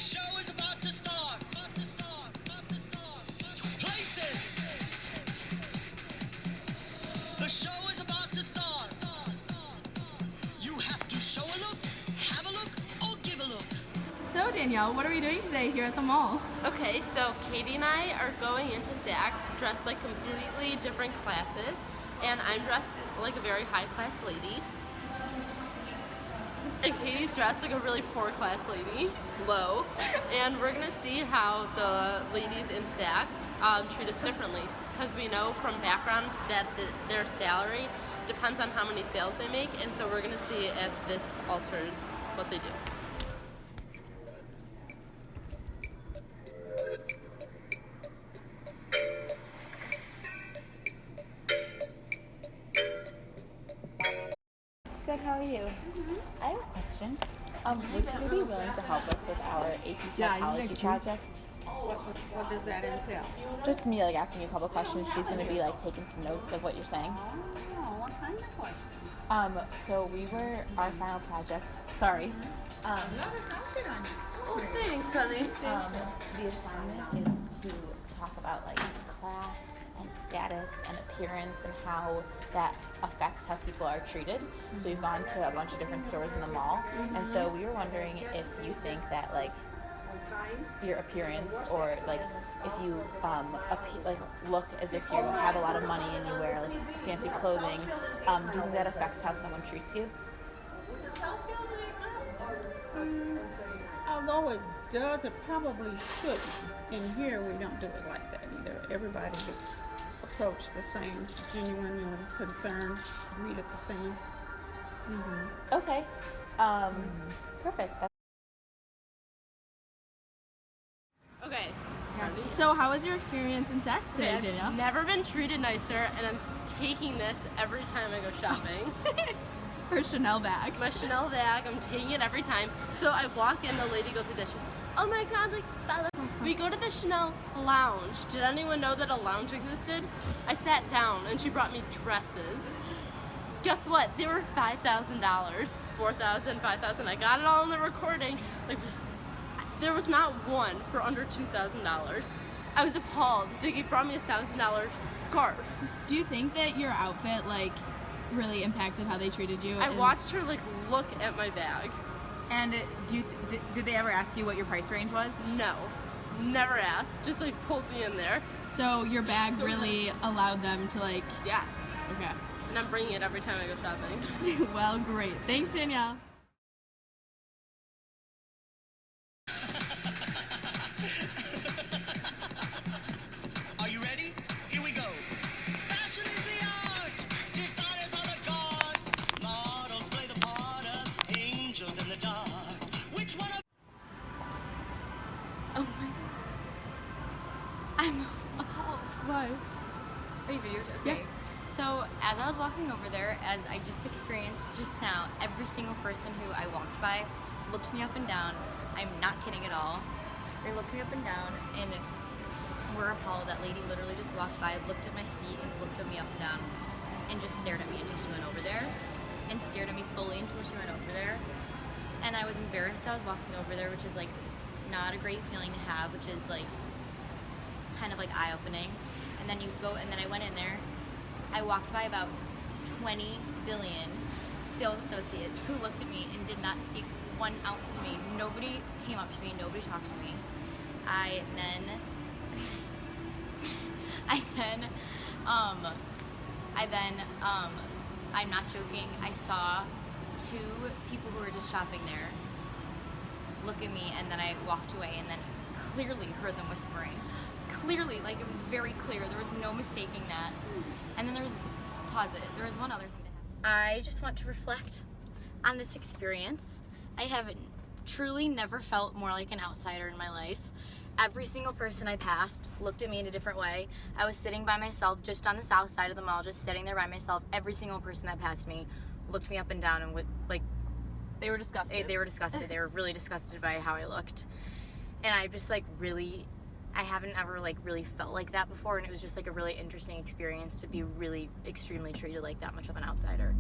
show is about to start. Places. The show is about to start. You have to show a look, have a look, or give a look. So Danielle, what are we doing today here at the mall? Okay, so Katie and I are going into Saks dressed like completely different classes, and I'm dressed like a very high class lady. And Katie's dressed like a really poor class lady, low. And we're gonna see how the ladies in Saks treat us differently, because we know from background that their salary depends on how many sales they make, and so we're gonna see if this alters what they do. Good, how are you? I have a question. Would you be willing to help us with our AP psychology project? What does that entail? Just me asking you a couple questions. She's going to be taking some notes of what you're saying. Oh, what kind of question? So our final project, sorry. Oh, thanks, honey. The assignment is to talk about class and status and appearance and how that affects how people are treated. So we've gone to a bunch of different stores in the mall, and so we were wondering if you think that your appearance, or if you look as if you have a lot of money and you wear fancy clothing, do you think that affects how someone treats you? Although it does, it probably shouldn't. In here, we don't do it like that either. Everybody gets approached the same, genuine concern, greeted the same. Okay. Perfect. Okay. So how was your experience in Saks today, Danielle? I've never been treated nicer, and I'm taking this every time I go shopping. Her Chanel bag. My Chanel bag, I'm taking it every time. So I walk in, the lady goes like this, she goes, oh my god, Bella. We go to the Chanel lounge. Did anyone know that a lounge existed? I sat down and she brought me dresses. Guess what? They were $5,000, $4,000, $5,000. I got it all in the recording. There was not one for under $2,000. I was appalled. They brought me a $1,000 scarf. Do you think that your outfit really impacted how they treated you? I watched her look at my bag. And did they ever ask you what your price range was? No, never asked. Just pulled me in there. So your bag really allowed them to Yes. Okay. And I'm bringing it every time I go shopping. Well, great. Thanks, Danielle. Are you ready? Here we go. Fashion is the art. Designers are the gods. Models play the part of angels in the dark. Which one of Oh my god. I'm appalled. Why? Are you videotaping? Yeah. So, as I was walking over there, as I just experienced just now, every single person who I walked by looked me up and down. I'm not kidding at all. They looked me up and down and were appalled. That lady literally just walked by, looked at my feet, and looked at me up and down, and just stared at me until she went over there, and stared at me fully until she went over there. And I was embarrassed I was walking over there, which is not a great feeling to have, which is kind of eye-opening. And then I went in there. I walked by about 20 billion sales associates who looked at me and did not speak 1 ounce to me. Nobody came up to me, nobody talked to me. I'm not joking, I saw 2 people who were just shopping there look at me, and then I walked away, and then clearly heard them whispering. Clearly, it was very clear. There was no mistaking that. And then there was one other thing that happened. I just want to reflect on this experience. I have truly never felt more like an outsider in my life. Every single person I passed looked at me in a different way. I was sitting by myself just on the south side of the mall, just sitting there by myself. Every single person that passed me looked me up and down and They were disgusted. They were disgusted. They were really disgusted by how I looked. And I just I haven't ever really felt like that before, and it was just a really interesting experience to be really extremely treated like that much of an outsider.